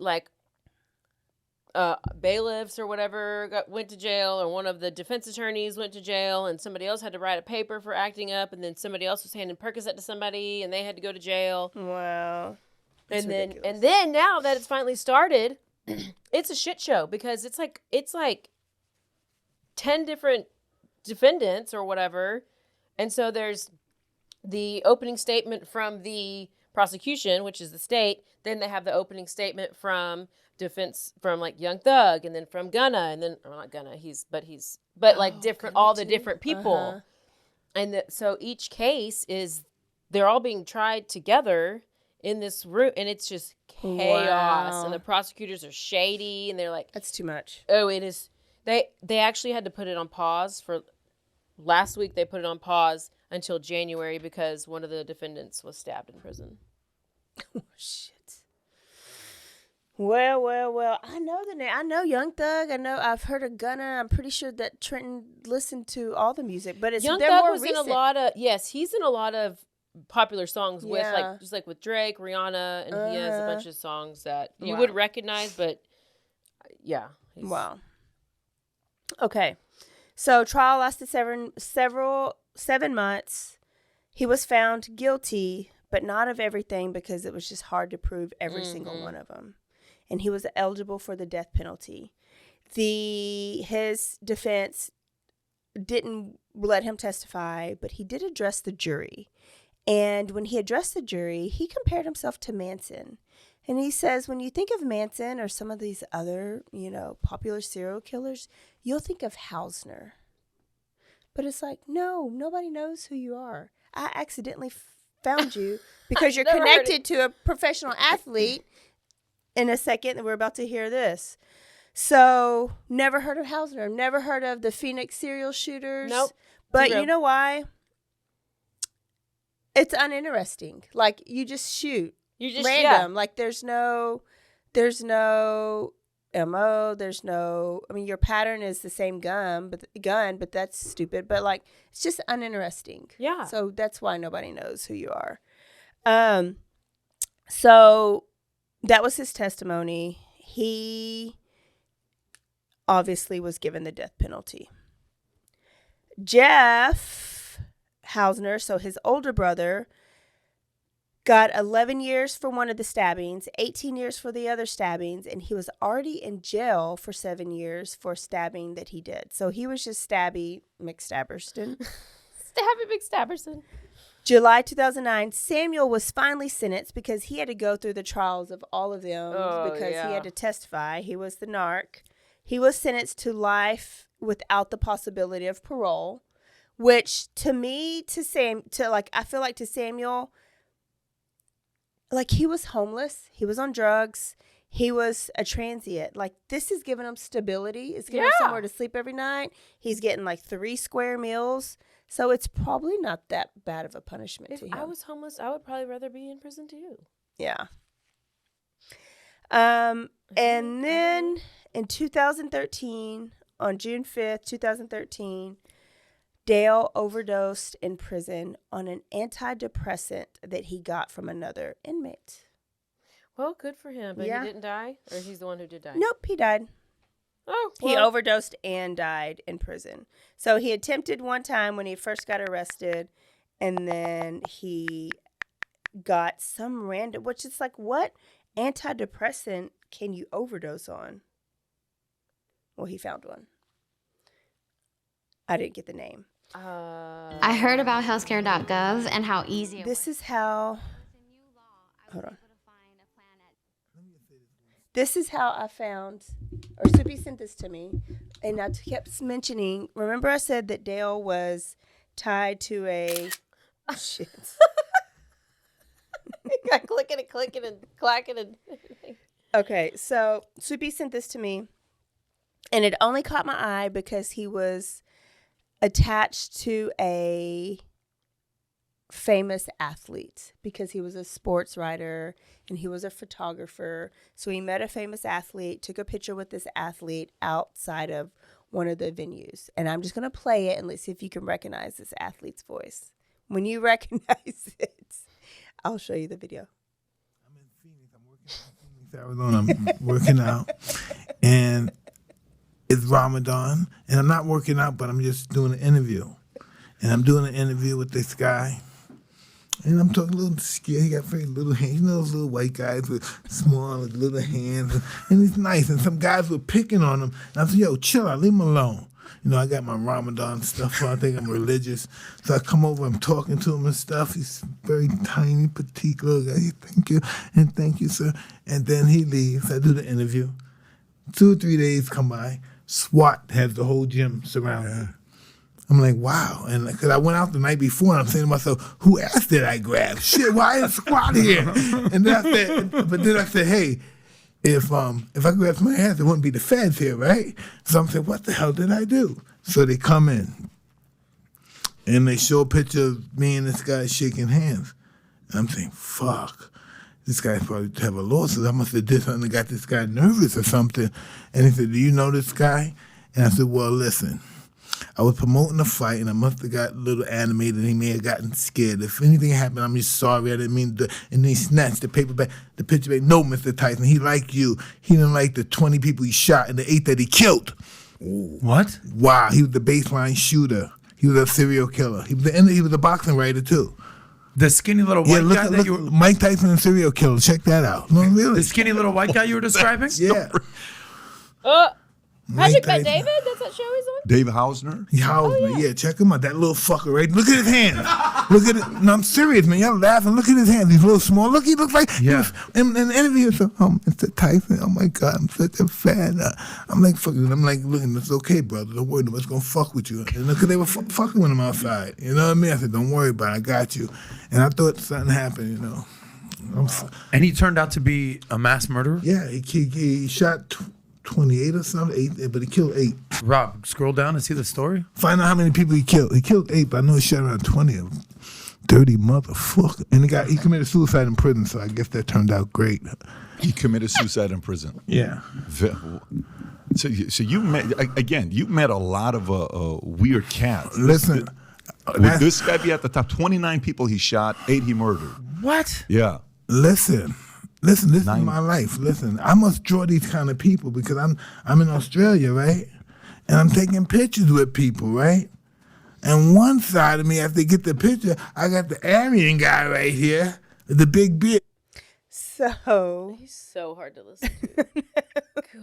bailiffs or whatever went to jail, or one of the defense attorneys went to jail, and somebody else had to write a paper for acting up, and then somebody else was handing Percocet to somebody, and they had to go to jail. Wow. That's and ridiculous. then now that it's finally started, it's a shit show, because it's like 10 different defendants or whatever, and so there's the opening statement from the prosecution, which is the state. Then they have the opening statement from defense, from Young Thug, and then from Gunna, and then not Gunna, different, all the different people. And so each case they're all being tried together in this room, and it's just chaos. Wow. And the prosecutors are shady, and they're like, That's too much. oh, it is. They actually had to put it on pause for last week. They put it on pause until January, because one of the defendants was stabbed in prison. Oh, shit. Well. I know the name. I know Young Thug. I've heard of Gunna. I'm pretty sure that Trenton listened to all the music, but Young they're Thug more was recent. in a lot of, he's in a lot of popular songs with Yeah. just with Drake, Rihanna, and he has a bunch of songs that you Wow. would recognize, but yeah. Wow. Okay. So trial lasted 7 months. He was found guilty, but not of everything, because it was just hard to prove every single one of them. And he was eligible for the death penalty. His defense didn't let him testify, but he did address the jury. And when he addressed the jury, he compared himself to Manson. And he says, when you think of Manson or some of these other, popular serial killers, you'll think of Hausner. But it's like, no, nobody knows who you are. I accidentally found you because you're connected to a professional athlete. In a second, we're about to hear this. So, never heard of Hausner. Never heard of the Phoenix serial shooters. Nope. But Zero. you know why? It's uninteresting. You just shoot. You just Random. There's no MO. There's no. Your pattern is the same gun, but that's stupid. But it's just uninteresting. Yeah. So that's why nobody knows who you are. So that was his testimony. He obviously was given the death penalty. Jeff Hausner, so his older brother, got 11 years for one of the stabbings, 18 years for the other stabbings, and he was already in jail for 7 years for stabbing that he did. So he was just Stabby McStabberston. Stabby McStabberson. July 2009, Samuel was finally sentenced because he had to go through the trials of all of them because he had to testify. He was the narc. He was sentenced to life without the possibility of parole, which to me, I feel like to Samuel, he was homeless. He was on drugs. He was a transient. This is giving him stability. It's giving him somewhere to sleep every night. He's getting 3 square meals. So it's probably not that bad of a punishment to him. If I was homeless, I would probably rather be in prison too. Yeah. And then in 2013, on June 5th, 2013, Dale overdosed in prison on an antidepressant that he got from another inmate. Well, good for him. But he didn't die? Or he's the one who did die? Nope, he died. Oh, He overdosed and died in prison. So he attempted one time when he first got arrested, and then he got some random, which is like, what antidepressant can you overdose on? Well, he found one. I didn't get the name. I heard about healthcare.gov and how easy it This was. is how. Hold on. This is how I found, or Soupy sent this to me, and I kept mentioning. Remember, I said that Dale was tied to a shit. got clicking and clicking and clacking and everything. Okay, so Soupy sent this to me, and it only caught my eye because he was attached to a famous athlete, because he was a sports writer and he was a photographer. So he met a famous athlete, took a picture with this athlete outside of one of the venues. And I'm just going to play it and let's see if you can recognize this athlete's voice. When you recognize it, I'll show you the video. I'm in Phoenix. I'm working in Phoenix, Arizona. I'm working out. And it's Ramadan. And I'm not working out, but I'm just doing an interview. And I'm doing an interview with this guy. And I'm talking a little scared. He got very little hands. You know those little white guys with small little hands. And he's nice. And some guys were picking on him. And I said, yo, chill out. Leave him alone. You know, I got my Ramadan stuff on. I think I'm religious. So I come over, I'm talking to him and stuff. He's very tiny, petite little guy. Thank you. And thank you, sir. And then he leaves. I do the interview. 2 or 3 days come by. SWAT has the whole gym surrounded. I'm like, wow. And because I went out the night before, and I'm saying to myself, who ass did I grab? Shit, why is SWAT here? And then I said, hey, if I grabbed my ass, it wouldn't be the feds here, right? So I'm saying, what the hell did I do? So they come in, and they show a picture of me and this guy shaking hands. And I'm saying, fuck. This guy probably have a lawsuit. I must have did something that got this guy nervous or something. And he said, do you know this guy? And I said, well, listen. I was promoting a fight, and I must have got a little animated, and he may have gotten scared. If anything happened, I'm just sorry. I didn't mean to. And then he snatched the paper back, the picture back. No, Mr. Tyson, he liked you. He didn't like the 20 people he shot and the 8 that he killed. Ooh. What? Wow, he was the baseline shooter. He was a serial killer. He was a boxing writer, too. The skinny little white guy that you were... Mike Tyson and serial killer. Check that out. No, really. The skinny little white guy you were describing? Yeah. Patrick Bet David? That's that show he's on? David Hausner? Hausner, yeah, check him out. That little fucker, right? Look at his hands. Look at it. No, I'm serious, man. Y'all laughing. Look at his hands. He's a little small. Look, he looks like... Yeah. In the interview, so, Mr. Tyson, oh, my God, I'm such a fan. I'm like, fucking, looking, it's okay, brother. Don't worry, nobody's going to fuck with you. Because they were fucking with him outside. You know what I mean? I said, don't worry about it. I got you. And I thought something happened, you know. And he turned out to be a mass murderer? Yeah, he shot 28 or something, 8, but he killed 8. Rob, scroll down and see the story. Find out how many people he killed. He killed 8, but I know he shot around 20 of them. Dirty motherfucker. And he committed suicide in prison, so I guess that turned out great. He committed suicide in prison. Yeah. So you met a lot of weird cats. Listen. Would this guy be at the top? 29 people he shot, 8 he murdered. What? Yeah. Listen, this is my life. Listen, I must draw these kind of people because I'm in Australia, right? And I'm taking pictures with people, right? And one side of me, after they get the picture, I got the Aryan guy right here, the big beard. So he's so hard to listen to.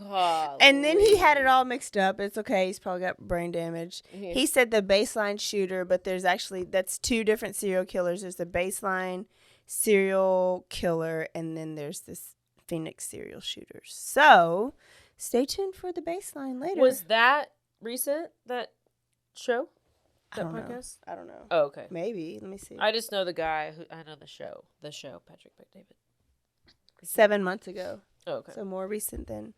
God. And then he had it all mixed up. It's okay. He's probably got brain damage. Yeah. He said the baseline shooter, but that's 2 different serial killers. There's the baseline serial killer, and then there's this Phoenix serial shooter. So stay tuned for the baseline later. Was that recent, that show? That podcast? I don't know. Oh, okay. Maybe. Let me see. I just know the guy I know the show, Patrick Bet David. 7 months ago. Oh, okay. So more recent than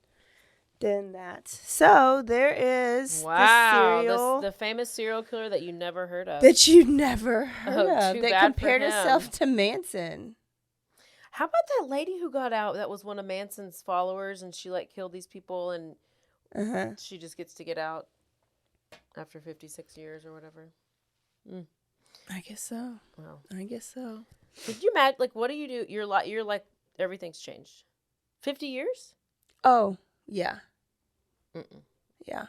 that. So there is the famous serial killer that you never heard of. That you never heard of. Too that bad compared for him. herself to Manson. How about that lady who got out that was one of Manson's followers and she killed these people and she just gets to get out after 56 years or whatever? I guess so. Wow. I guess so. Could you imagine, what do you do? You're like, everything's changed. 50 years? Oh, yeah. Mm-mm. Yeah.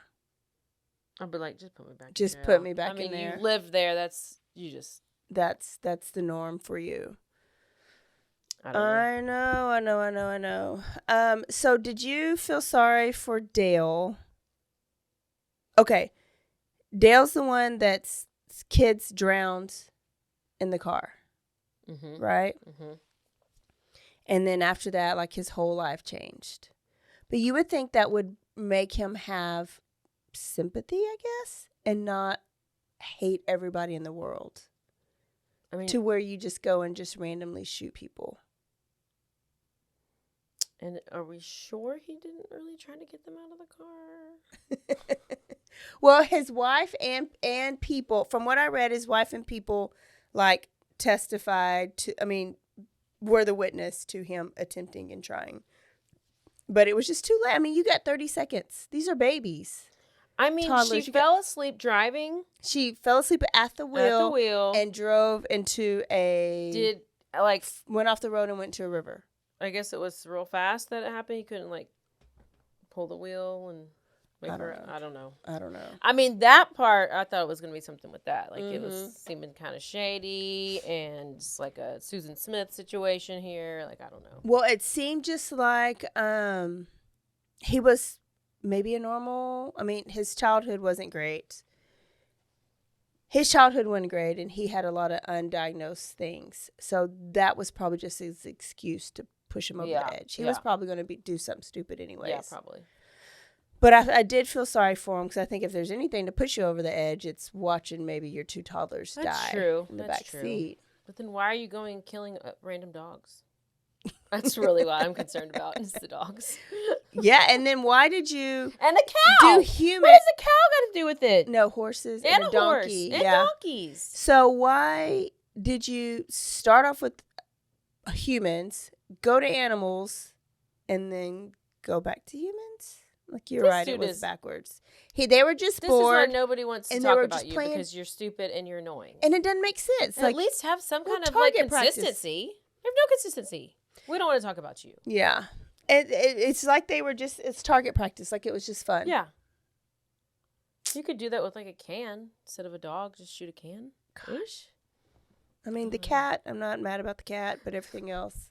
I'd be like, just put me back. Just put me back in there. I mean, you live there. That's the norm for you. I don't know. I know. So did you feel sorry for Dale? Okay. Dale's the one that's kids drowned in the car. Mm-hmm. Right? Mm-hmm. And then after that, like, his whole life changed. But you would think that would make him have sympathy, I guess, and not hate everybody in the world. I mean, to where you just go and just randomly shoot people. And are we sure he didn't really try to get them out of the car? Well, his wife and people, from what I read, his wife and people like testified to, I mean, were the witness to him attempting and trying. But it was just too late. I mean, you got 30 seconds. These are babies. I mean, Toddlers. she fell asleep driving. She fell asleep at the wheel and drove into went off the road and went to a river. I guess it was real fast that it happened. He couldn't pull the wheel and make her. I don't know. I mean, that part, I thought it was going to be something with that. Like, it was seeming kind of shady and just like a Susan Smith situation here. Like, I don't know. Well, it seemed just like he was maybe a normal. I mean, his childhood wasn't great. And he had a lot of undiagnosed things. So that was probably just his excuse to push him over the edge. He was probably going to do something stupid anyways. Yeah, probably. But I did feel sorry for him because I think if there's anything to push you over the edge, it's watching maybe your two toddlers die in the back seat. But then why are you going killing random dogs? That's really what I'm concerned about is the dogs. Yeah, and then why did you and the cow? Do human? What does the cow got to do with it? No, horses and a donkey horse and donkeys. So why did you start off with humans, go to animals, and then go back to humans? Like, you're right, it was backwards. They were just bored. This is why nobody wants to talk about you because you're stupid and you're annoying. And it doesn't make sense. Like, at least have some kind of consistency. You have no consistency. We don't want to talk about you. Yeah. It's like it's target practice. Like, it was just fun. Yeah. You could do that with like a can instead of a dog. Just shoot a can. Gosh. I mean, the cat, I'm not mad about the cat, but everything else.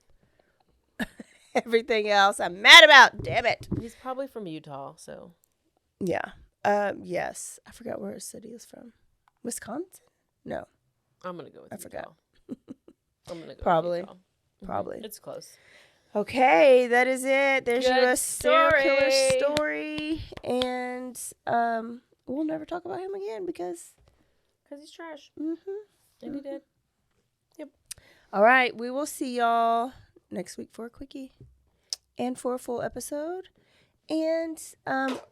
Everything else I'm mad about. Damn it. He's probably from Utah, so. Yeah. Yes. I forgot where his city is from. Wisconsin? No. I'm going to go with Utah. forgot. I'm going to go Probably. with Utah. Probably. It's close. Okay, that is it. There's your serial killer story. story. And we'll never talk about him again because he's trash. Mm-hmm. And he did. Yep. All right. We will see y'all next week for a quickie and for a full episode. And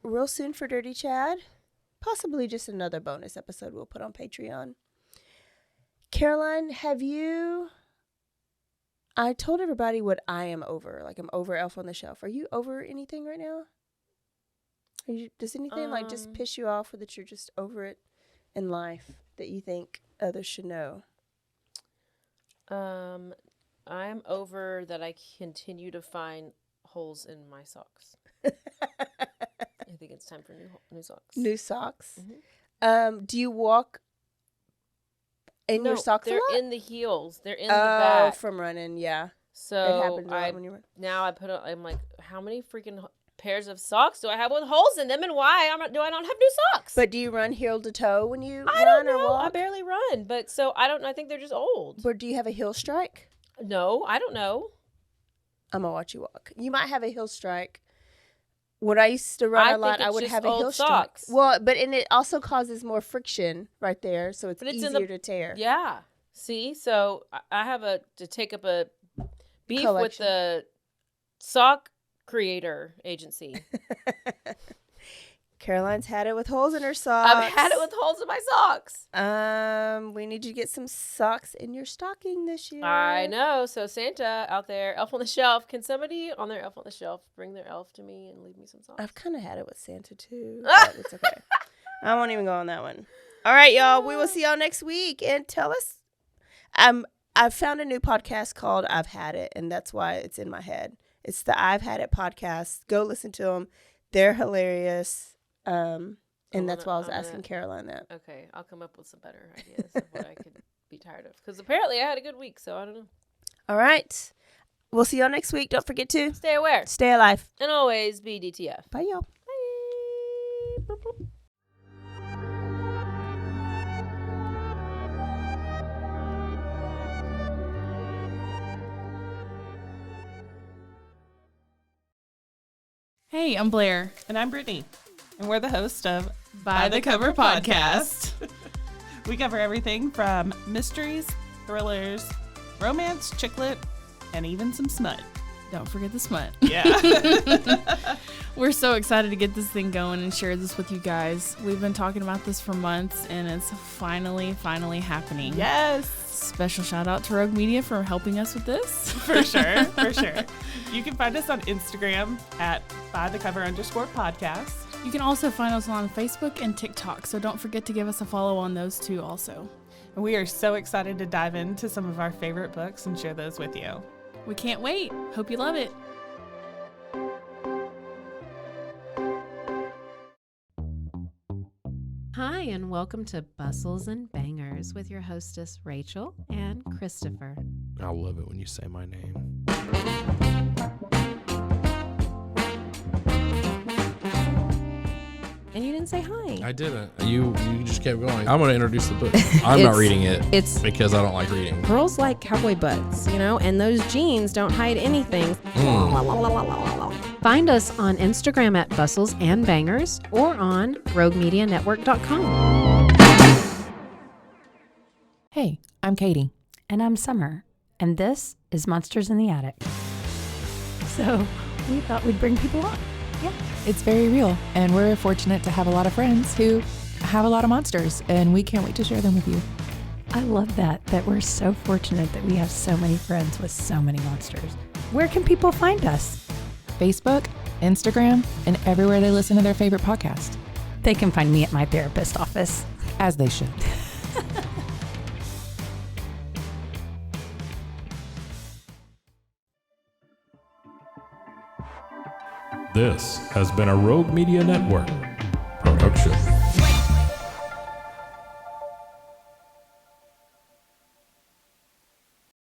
real soon for Dirty Chad. Possibly just another bonus episode we'll put on Patreon. Caroline, I told everybody what I am over. Like, I'm over Elf on the Shelf. Are you over anything right now? Does anything just piss you off or that you're just over it in life that you think others should know? I'm over that I continue to find holes in my socks. I think it's time for new socks. New socks? Mm-hmm. Do you walk in your socks a lot? They're in the heels. They're in the back. Oh, from running, yeah. So it happens a lot when you run. Now I'm like, how many freaking pairs of socks do I have with holes in them, and why do I not have new socks? But do you run heel to toe when you I run don't know. or walk? I barely run, but so I don't. I think they're just old. Or do you have a heel strike? No, I don't know. I'm gonna watch you walk. You might have a heel strike. When I used to run a lot, I would have a heel strike. Well, and it also causes more friction right there, so it's easier to tear. Yeah. See, so I have to take up a beef with the sock creator agency. Caroline's had it with holes in her socks. I've had it with holes in my socks. We need you to get some socks in your stocking this year. I know. So Santa out there, Elf on the Shelf, can somebody on their Elf on the Shelf bring their elf to me and leave me some socks? I've kind of had it with Santa too, but it's okay. I won't even go on that one. All right, y'all. We will see y'all next week. And tell us. I've found a new podcast called I've Had It, and that's why it's in my head. It's the I've Had It podcast. Go listen to them. They're hilarious. And that's why I was asking Caroline that. Okay, I'll come up with some better ideas of what I could be tired of. Because apparently I had a good week, so I don't know. All right. We'll see y'all next week. Don't forget to Stay aware. stay alive. And always be DTF. Bye, y'all. Bye. Boop, boop. Hey, I'm Blair. And I'm Brittany. And we're the host of By the Cover Podcast. We cover everything from mysteries, thrillers, romance, chick lit, and even some smut. Don't forget the smut. Yeah. We're so excited to get this thing going and share this with you guys. We've been talking about this for months, and it's finally happening. Yes. Special shout out to Rogue Media for helping us with this. For sure. For sure. You can find us on Instagram at bythecover_podcast. You can also find us on Facebook and TikTok, so don't forget to give us a follow on those two also. And we are so excited to dive into some of our favorite books and share those with you. We can't wait. Hope you love it. Hi, and welcome to Bustles and Bangers with your hostess, Rachel and Christopher. I love it when you say my name. And you didn't say hi. I didn't. You just kept going. I'm going to introduce the book. I'm not reading it. It's because I don't like reading. girls like cowboy butts, and those jeans don't hide anything. Find us on Instagram at Bustles and Bangers or on RogueMediaNetwork.com. Hey, I'm Katie. And I'm Summer. And this is Monsters in the Attic. So we thought we'd bring people on. Yeah. It's very real, and we're fortunate to have a lot of friends who have a lot of monsters, and we can't wait to share them with you. I love that we're so fortunate that we have so many friends with so many monsters. Where can people find us? Facebook, Instagram, and everywhere they listen to their favorite podcast. They can find me at my therapist's office. As they should. This has been a Rogue Media Network